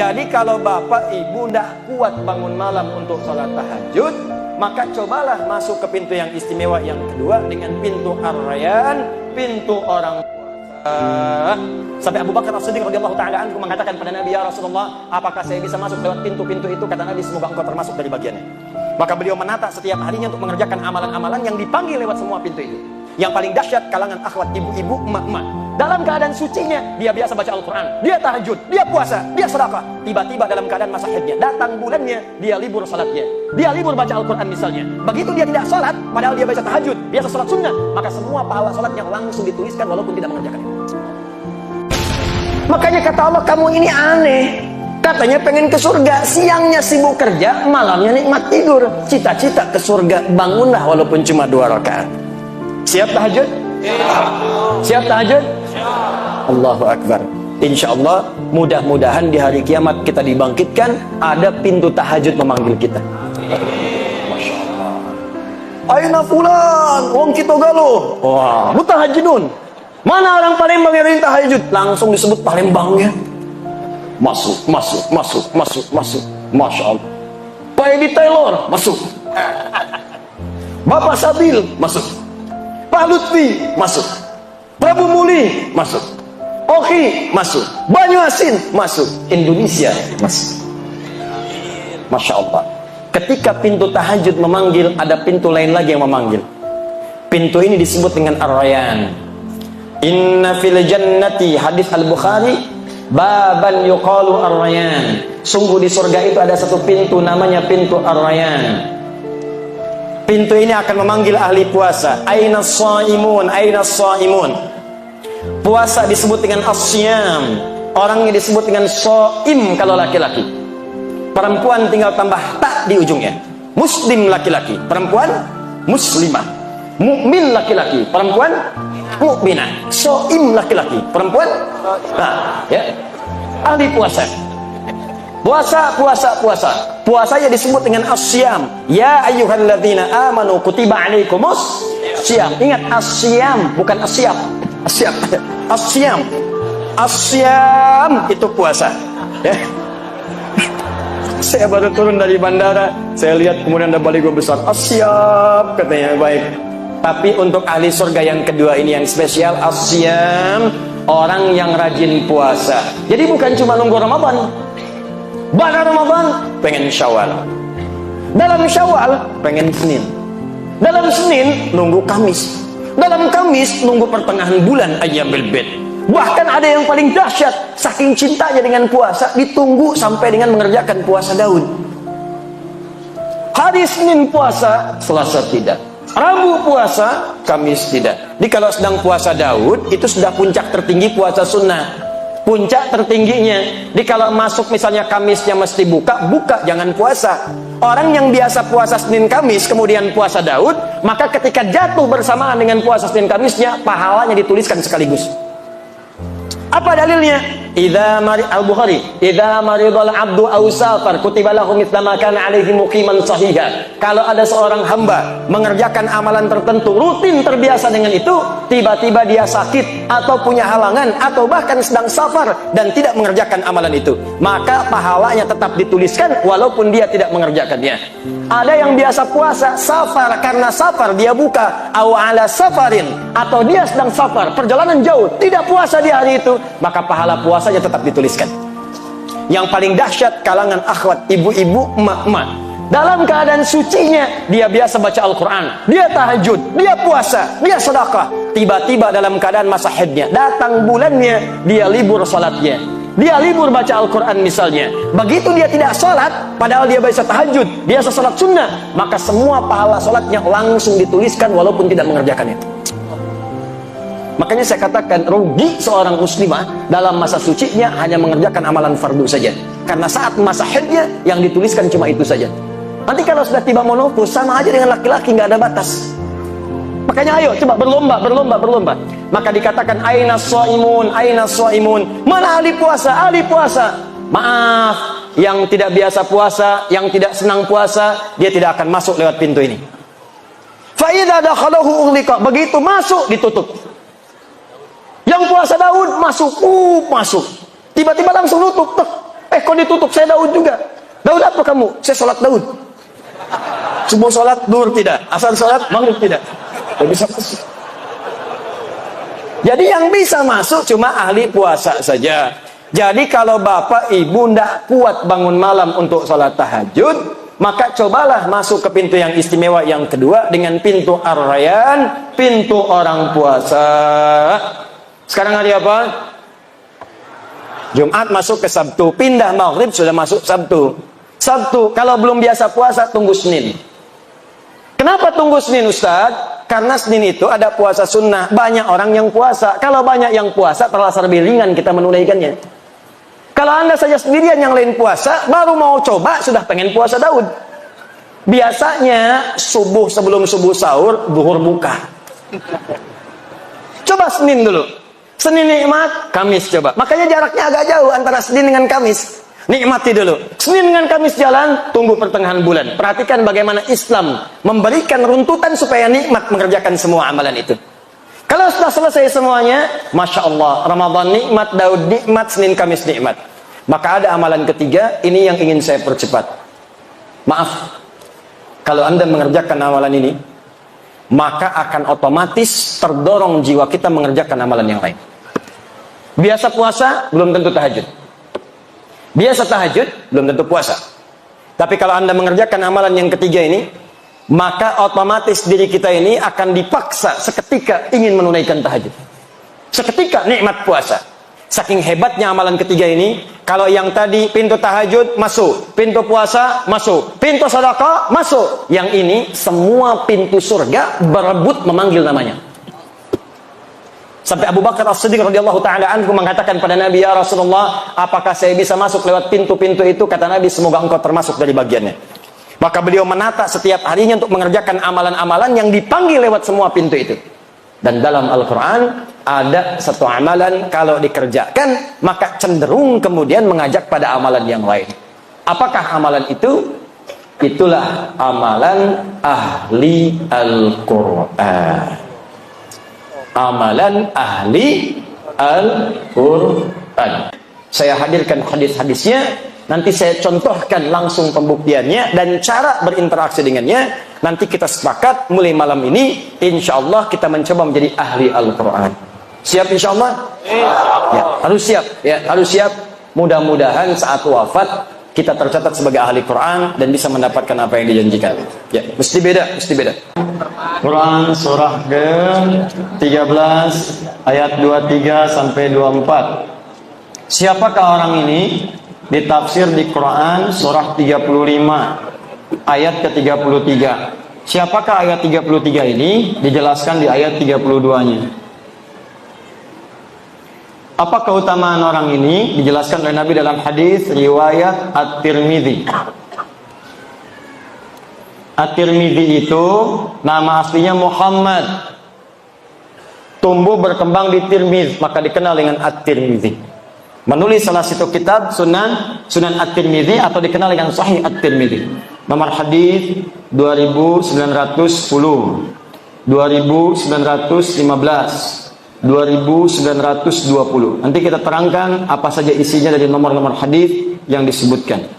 Jadi kalau bapak ibu tidak kuat bangun malam untuk sholat tahajud, maka cobalah masuk ke pintu yang istimewa yang kedua dengan pintu Ar-Rayyan, pintu orang puasa. Sampai Abu Bakar As-Siddiq radhiyallahu ta'ala anhu mengatakan pada Nabi, ya Rasulullah, apakah saya bisa masuk lewat pintu-pintu itu? Kata Nabi, semoga engkau termasuk dari bagiannya. Maka beliau menata setiap harinya untuk mengerjakan amalan-amalan yang dipanggil lewat semua pintu itu. Yang paling dahsyat kalangan akhwat, ibu-ibu, emak-emak. Dalam keadaan sucinya, dia biasa baca Al-Quran, dia tahajud, dia puasa, dia sedekah. Tiba-tiba dalam keadaan masa haidnya, datang bulannya, dia libur salatnya, dia libur baca Al-Quran misalnya. Begitu dia tidak salat, padahal dia baca tahajud, biasa salat sunnah, maka semua pahala salatnya langsung dituliskan walaupun tidak mengerjakannya. Makanya kata Allah, kamu ini aneh. Katanya pengen ke surga, siangnya sibuk kerja, malamnya nikmat tidur. Cita-cita ke surga, bangunlah walaupun cuma 2 rakaat. Siap tahajud? Siap tahajud? Allahu Akbar. Insya Allah, mudah-mudahan di hari kiamat kita dibangkitkan, ada pintu tahajud memanggil kita. Masya Allah. Aina fulan, wong kita galuh. Wah, mutahajidun. Mana orang Palembang yang tahajud? Langsung disebut Palembangnya. Masuk, masuk, masuk, masuk, masuk. Masya Allah. Pak Edi Taylor, masuk. Bapak Sabil, masuk. Pak Lutfi, masuk. Prabu Muli, masuk. Oki, masuk. Banyu Asin, masuk. Indonesia, masuk. Masya Allah. Ketika pintu tahajud memanggil, ada pintu lain lagi yang memanggil. Pintu ini disebut dengan Ar-Rayyan. Inna fil jannati, hadis Al-Bukhari, baban yuqalu Ar-Rayyan. Sungguh di surga itu ada satu pintu namanya pintu Ar-Rayyan. Pintu ini akan memanggil ahli puasa. Aina shaimun, aina shaimun. Puasa disebut dengan as-siyam. Orangnya disebut dengan shaim kalau laki-laki. Perempuan tinggal tambah tak di ujungnya. Muslim laki-laki, perempuan muslimah. Mukmin laki-laki, perempuan mukminah. Shaim laki-laki, perempuan ya. Ahli puasa. Puasa, puasa, puasa. Puasanya disebut dengan as-siyam. Ya ayyuhalladzina amanu kutiba alaikumus siyam. Ingat, as-siyam bukan as-siyam. As-siyam. As-siyam. As-siyam itu puasa. Ya. Saya baru turun dari bandara, saya lihat kemudian ada baligo besar. As-siyam katanya, baik. Tapi untuk ahli surga yang kedua ini yang spesial, as-siyam, orang yang rajin puasa. Jadi bukan cuma nunggu Ramadan. Pada Ramadan pengen Syawal, dalam Syawal pengen Senin, dalam Senin nunggu Kamis, dalam Kamis nunggu pertengahan bulan Ayyamul Bid. Bahkan ada yang paling dahsyat, saking cintanya dengan puasa ditunggu sampai dengan mengerjakan puasa Daud. Hari Senin puasa, Selasa tidak. Rabu puasa, Kamis tidak. Jadi kalau sedang puasa Daud, itu sudah puncak tertinggi puasa sunnah. Puncak tertingginya. Jadi kalau masuk misalnya Kamisnya mesti buka, jangan puasa. Orang yang biasa puasa Senin Kamis kemudian puasa Daud, maka ketika jatuh bersamaan dengan puasa Senin Kamisnya, pahalanya dituliskan sekaligus. Apa dalilnya? Al-Bukhari, idza maridal abdu aw safar kutiba lahu mithla ma kana alaihi muqiman sahiha. Kalau ada seorang hamba mengerjakan amalan tertentu, rutin terbiasa dengan itu, tiba-tiba dia sakit atau punya halangan atau bahkan sedang safar dan tidak mengerjakan amalan itu, maka pahalanya tetap dituliskan walaupun dia tidak mengerjakannya. Ada yang biasa puasa safar, karena safar dia buka, aw ala safarin, atau dia sedang safar, perjalanan jauh, tidak puasa di hari itu, maka pahala puasanya tetap dituliskan. Yang paling dahsyat kalangan akhwat, ibu-ibu, emak-emak. Dalam keadaan sucinya, dia biasa baca Al-Quran, dia tahajud, dia puasa, dia sedekah. Tiba-tiba dalam keadaan masa haidnya, datang bulannya, dia libur salatnya, dia libur baca Al-Quran misalnya. Begitu dia tidak salat, padahal dia biasa tahajud, biasa salat sunnah, maka semua pahala salatnya langsung dituliskan walaupun tidak mengerjakannya. Makanya saya katakan, rugi seorang muslimah dalam masa sucinya hanya mengerjakan amalan fardu saja. Karena saat masa haidnya yang dituliskan cuma itu saja. Nanti kalau sudah tiba menopause, sama aja dengan laki-laki, nggak ada batas. Makanya ayo coba berlomba. Maka dikatakan aina shaimun, aina shaimun. Mana ahli puasa? Ahli puasa. Maaf, yang tidak biasa puasa, yang tidak senang puasa, dia tidak akan masuk lewat pintu ini. Fa idza dakhalahu ughliqa, begitu masuk ditutup. Yang puasa Daud masuk, masuk. Tiba-tiba langsung nutup. Kok kok ditutup? Saya Daud juga. Daud apa kamu? Saya sholat Daud. Subuh sholat, duhur tidak. Asar sholat, maghrib tidak. Tidak bisa masuk. Jadi yang bisa masuk cuma ahli puasa saja. Jadi kalau bapak ibu tidak kuat bangun malam untuk sholat tahajud, maka cobalah masuk ke pintu yang istimewa yang kedua dengan pintu Ar-Rayyan, pintu orang puasa. Sekarang hari apa? Jumat masuk ke Sabtu, pindah Maghrib sudah masuk Sabtu. Sabtu, kalau belum biasa puasa tunggu Senin. Kenapa tunggu Senin Ustaz? Karena Senin itu ada puasa sunnah, banyak orang yang puasa. Kalau banyak yang puasa terasa lebih ringan kita menunaikannya. Kalau Anda saja sendirian yang lain puasa, baru mau coba sudah pengen puasa Daud. Biasanya subuh sebelum subuh sahur, zuhur buka. Coba Senin dulu. Senin nikmat, Kamis coba. Makanya jaraknya agak jauh antara Senin dengan Kamis. Nikmati dulu. Senin dengan Kamis jalan, tunggu pertengahan bulan. Perhatikan bagaimana Islam memberikan runtutan supaya nikmat mengerjakan semua amalan itu. Kalau sudah selesai semuanya, Masya Allah, Ramadan nikmat, Daud nikmat, Senin Kamis nikmat. Maka ada amalan ketiga, ini yang ingin saya percepat. Maaf, kalau Anda mengerjakan amalan ini, maka akan otomatis terdorong jiwa kita mengerjakan amalan yang lain. Biasa puasa, belum tentu tahajud. Biasa tahajud, belum tentu puasa. Tapi kalau Anda mengerjakan amalan yang ketiga ini, maka otomatis diri kita ini akan dipaksa seketika ingin menunaikan tahajud. Seketika nikmat puasa. Saking hebatnya amalan ketiga ini, kalau yang tadi pintu tahajud masuk, pintu puasa masuk, pintu sedekah masuk. Yang ini semua pintu surga berebut memanggil namanya. Sampai Abu Bakar As-Siddiq radhiyallahu taala anhu mengatakan pada Nabi, "Ya Rasulullah, apakah saya bisa masuk lewat pintu-pintu itu?" Kata Nabi, "Semoga engkau termasuk dari bagiannya." Maka beliau menata setiap harinya untuk mengerjakan amalan-amalan yang dipanggil lewat semua pintu itu. Dan dalam Al-Quran ada satu amalan kalau dikerjakan maka cenderung kemudian mengajak pada amalan yang lain. Apakah amalan itu? Itulah amalan ahli Al-Quran. Amalan ahli Al-Quran. Saya hadirkan hadis-hadisnya, nanti saya contohkan langsung pembuktiannya dan cara berinteraksi dengannya. Nanti kita sepakat mulai malam ini, insya Allah kita mencoba menjadi ahli Al-Quran. Siap insya Allah? Ya, harus siap. Ya, harus siap. Mudah-mudahan saat wafat kita tercatat sebagai ahli Quran dan bisa mendapatkan apa yang dijanjikan. Ya, mesti beda, mesti beda. Quran surah ke-13 ayat 23 sampai 24. Siapakah orang ini? Ditafsir di Quran surah 35 ayat ke-33. Siapakah ayat 33 ini? Dijelaskan di ayat 32-nya. Apa keutamaan orang ini? Dijelaskan oleh Nabi dalam hadis riwayat At-Tirmidzi. At-Tirmidzi itu nama aslinya Muhammad. Tumbuh berkembang di Tirmidz, maka dikenal dengan At-Tirmidzi. Menulis salah satu kitab Sunan At-Tirmidzi atau dikenal dengan Sahih At-Tirmidzi. Nomor hadis 2910, 2915, 2920. Nanti kita terangkan apa saja isinya dari nomor-nomor hadis yang disebutkan.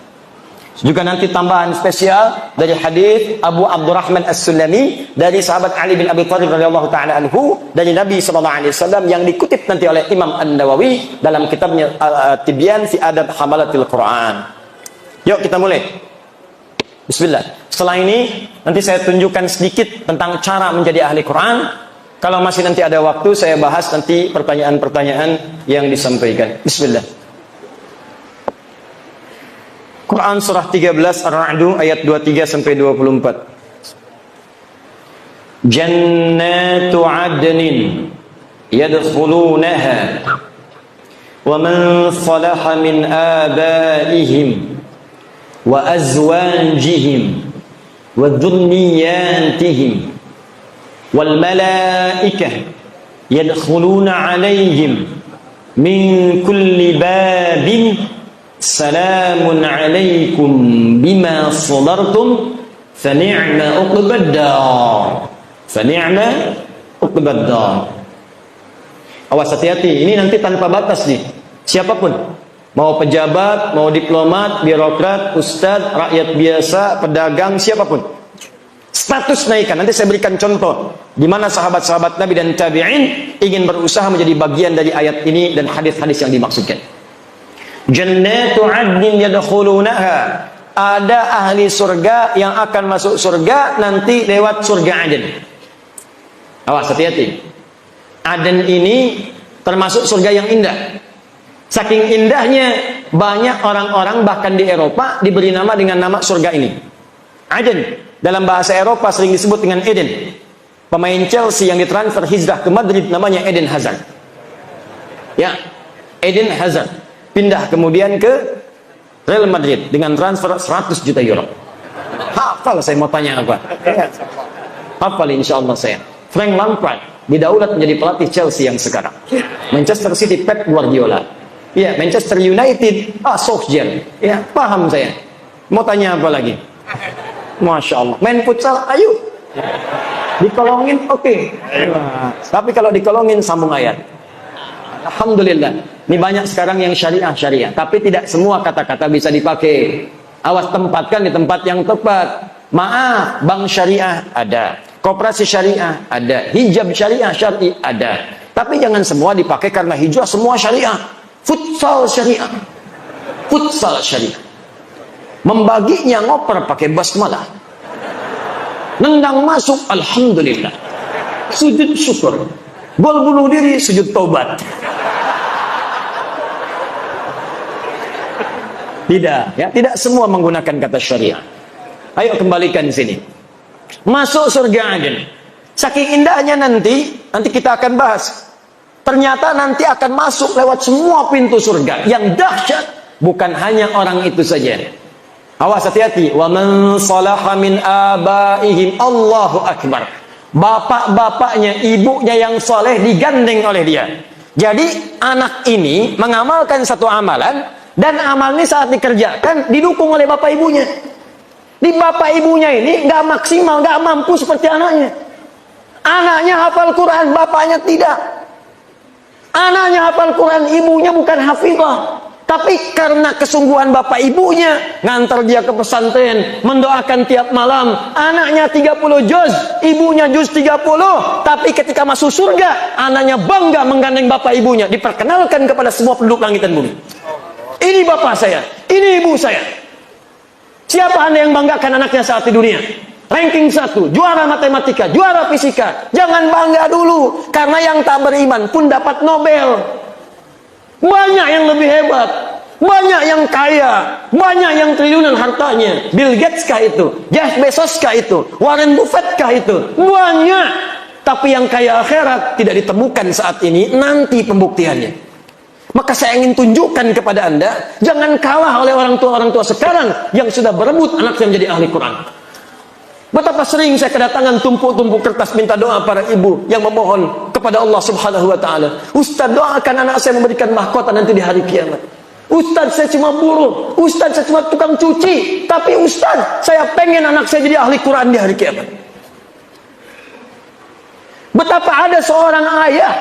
Juga nanti tambahan spesial dari hadis Abu Abdurrahman As-Sulami dari sahabat Ali bin Abi Thalib radhiyallahu taala anhu dari Nabi sallallahu alaihi wasallam yang dikutip nanti oleh Imam An-Nawawi dalam kitabnya Tibyan fi Adab Hamalatil Quran. Yuk kita mulai. Bismillah. Setelah ini nanti saya tunjukkan sedikit tentang cara menjadi ahli Quran. Kalau masih nanti ada waktu saya bahas nanti pertanyaan-pertanyaan yang disampaikan. Bismillah. Quran surah 13 Ar-Ra'd ayat 23 sampai 24. Jannatu 'adnin yadkhulunaha wa man salaha min abaihim wa azwajihim wa dhurriyyatihim wal malaikah yadkhuluna 'alaihim min kulli babin Salamun alaikum bima sabartum fani'ma uqbad dar. Fani'ma uqbad dar. Awas hati-hati, ini nanti tanpa batas nih. Siapapun. Mau pejabat, mau diplomat, birokrat, ustadz, rakyat biasa, pedagang, siapapun. Status naikkan. Nanti saya berikan contoh di mana sahabat-sahabat Nabi dan tabi'in ingin berusaha menjadi bagian dari ayat ini dan hadis-hadis yang dimaksudkan. Jannatu 'adnin yadkhulunaha. Ada ahli surga yang akan masuk surga nanti lewat surga Aden. Awas, hati-hati. Aden ini termasuk surga yang indah. Saking indahnya, banyak orang-orang bahkan di Eropa diberi nama dengan nama surga ini. Aden, dalam bahasa Eropa sering disebut dengan Eden. Pemain Chelsea yang ditransfer hijrah ke Madrid namanya Eden Hazard. Ya, Eden Hazard pindah kemudian ke Real Madrid dengan transfer 100 juta euro. Hafal saya mau tanya apa? Hafal insyaallah saya. Frank Lampard didaulat menjadi pelatih Chelsea yang sekarang. Manchester City Pep Guardiola. Ya, Manchester United, Solskjaer. Ya, paham saya. Mau tanya apa lagi? Masya Allah. Main futsal, ayo. Dikolongin, oke. Tapi kalau dikolongin, sambung ayat. Alhamdulillah. Ini banyak sekarang yang syariah. Tapi tidak semua kata-kata bisa dipakai. Awas, tempatkan di tempat yang tepat. Maaf, bank syariah ada. Koperasi syariah ada. Hijab syariah ada. Tapi jangan semua dipakai karena hijrah semua syariah. Futsal syariah. Membaginya ngoper pakai basmalah. Nendang masuk, alhamdulillah. Sujud syukur. Gol bunuh diri, sujud taubat. Tidak semua menggunakan kata syariah. Ayo kembalikan sini. Masuk surga Aden. Saking indahnya nanti kita akan bahas. Ternyata nanti akan masuk lewat semua pintu surga. Yang dahsyat bukan hanya orang itu saja. Awas, hati-hati. Wa man salaha min abaihim, Allahu akbar. Bapak-bapaknya, ibunya yang soleh digandeng oleh dia. Jadi anak ini mengamalkan satu amalan dan amal ini saat dikerjakan didukung oleh bapak ibunya. Di bapak ibunya ini nggak maksimal, nggak mampu seperti anaknya. Anaknya hafal Quran, bapaknya tidak. Anaknya hafal Quran, ibunya bukan hafizah. Tapi karena kesungguhan bapak ibunya, ngantar dia ke pesantren, mendoakan tiap malam. Anaknya 30 juz, ibunya juz 30. Tapi ketika masuk surga, anaknya bangga menggandeng bapak ibunya. Diperkenalkan kepada semua penduduk langit dan bumi. Ini bapak saya, ini ibu saya. Siapa Anda yang banggakan anaknya saat di dunia? Ranking 1, juara matematika, juara fisika. Jangan bangga dulu, karena yang tak beriman pun dapat Nobel. Banyak yang lebih hebat, banyak yang kaya, banyak yang triliunan hartanya. Bill Gates kah itu? Jeff Bezos kah itu? Warren Buffett kah itu? Banyak. Tapi yang kaya akhirat tidak ditemukan saat ini, nanti pembuktiannya. Maka saya ingin tunjukkan kepada Anda, jangan kalah oleh orang tua sekarang yang sudah berebut anaknya menjadi ahli Quran. Betapa sering saya kedatangan tumpuk-tumpuk kertas minta doa para ibu yang memohon kepada Allah Subhanahu wa taala. Ustaz, doakan anak saya memberikan mahkota nanti di hari kiamat. Ustaz, saya cuma buruh. Ustaz, saya cuma tukang cuci. Tapi Ustaz, saya pengen anak saya jadi ahli Quran di hari kiamat. Betapa ada seorang ayah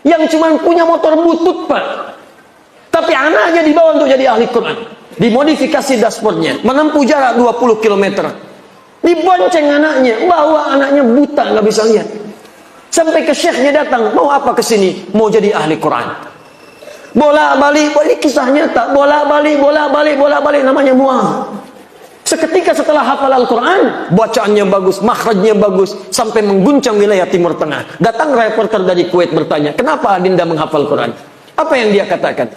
yang cuma punya motor butut, Pak. Tapi anaknya dibawa untuk jadi ahli Quran. Dimodifikasi dashboardnya, menempuh jarak 20 km. Dibonceng anaknya, bawa anaknya buta, nggak bisa lihat. Sampai ke syekhnya datang, mau apa ke sini? Mau jadi ahli Quran. Bolak-balik, kisah nyata. Bolak-balik, namanya mual. Seketika setelah hafal Al-Quran, bacaannya bagus, makhrajnya bagus, sampai mengguncang wilayah Timur Tengah. Datang reporter dari Kuwait bertanya, kenapa Adinda menghafal Quran? Apa yang dia katakan?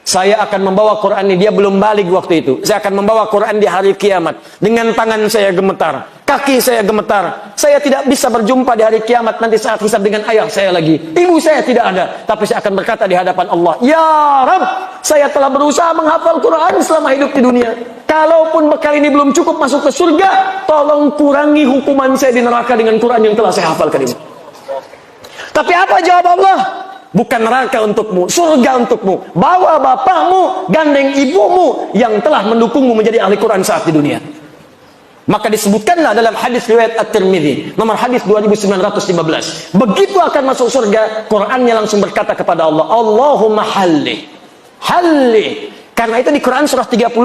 Saya akan membawa Quran ini, dia belum balik waktu itu. Saya akan membawa Quran di hari kiamat. Dengan tangan saya gemetar, kaki saya gemetar. Saya tidak bisa berjumpa di hari kiamat nanti saat hisab dengan ayah saya lagi. Ibu saya tidak ada. Tapi saya akan berkata di hadapan Allah, ya Rabb, saya telah berusaha menghafal Quran selama hidup di dunia. Kalaupun bekal ini belum cukup masuk ke surga, tolong kurangi hukuman saya di neraka dengan Quran yang telah saya hafalkan ini. Tapi apa jawab Allah? Bukan neraka untukmu, surga untukmu. Bawa bapakmu, gandeng ibumu yang telah mendukungmu menjadi ahli Quran saat di dunia. Maka disebutkanlah dalam hadis riwayat At-Tirmidzi, nomor hadis 2915. Begitu akan masuk surga, Qurannya langsung berkata kepada Allah, Allahumma halli Karena itu di Quran surah 30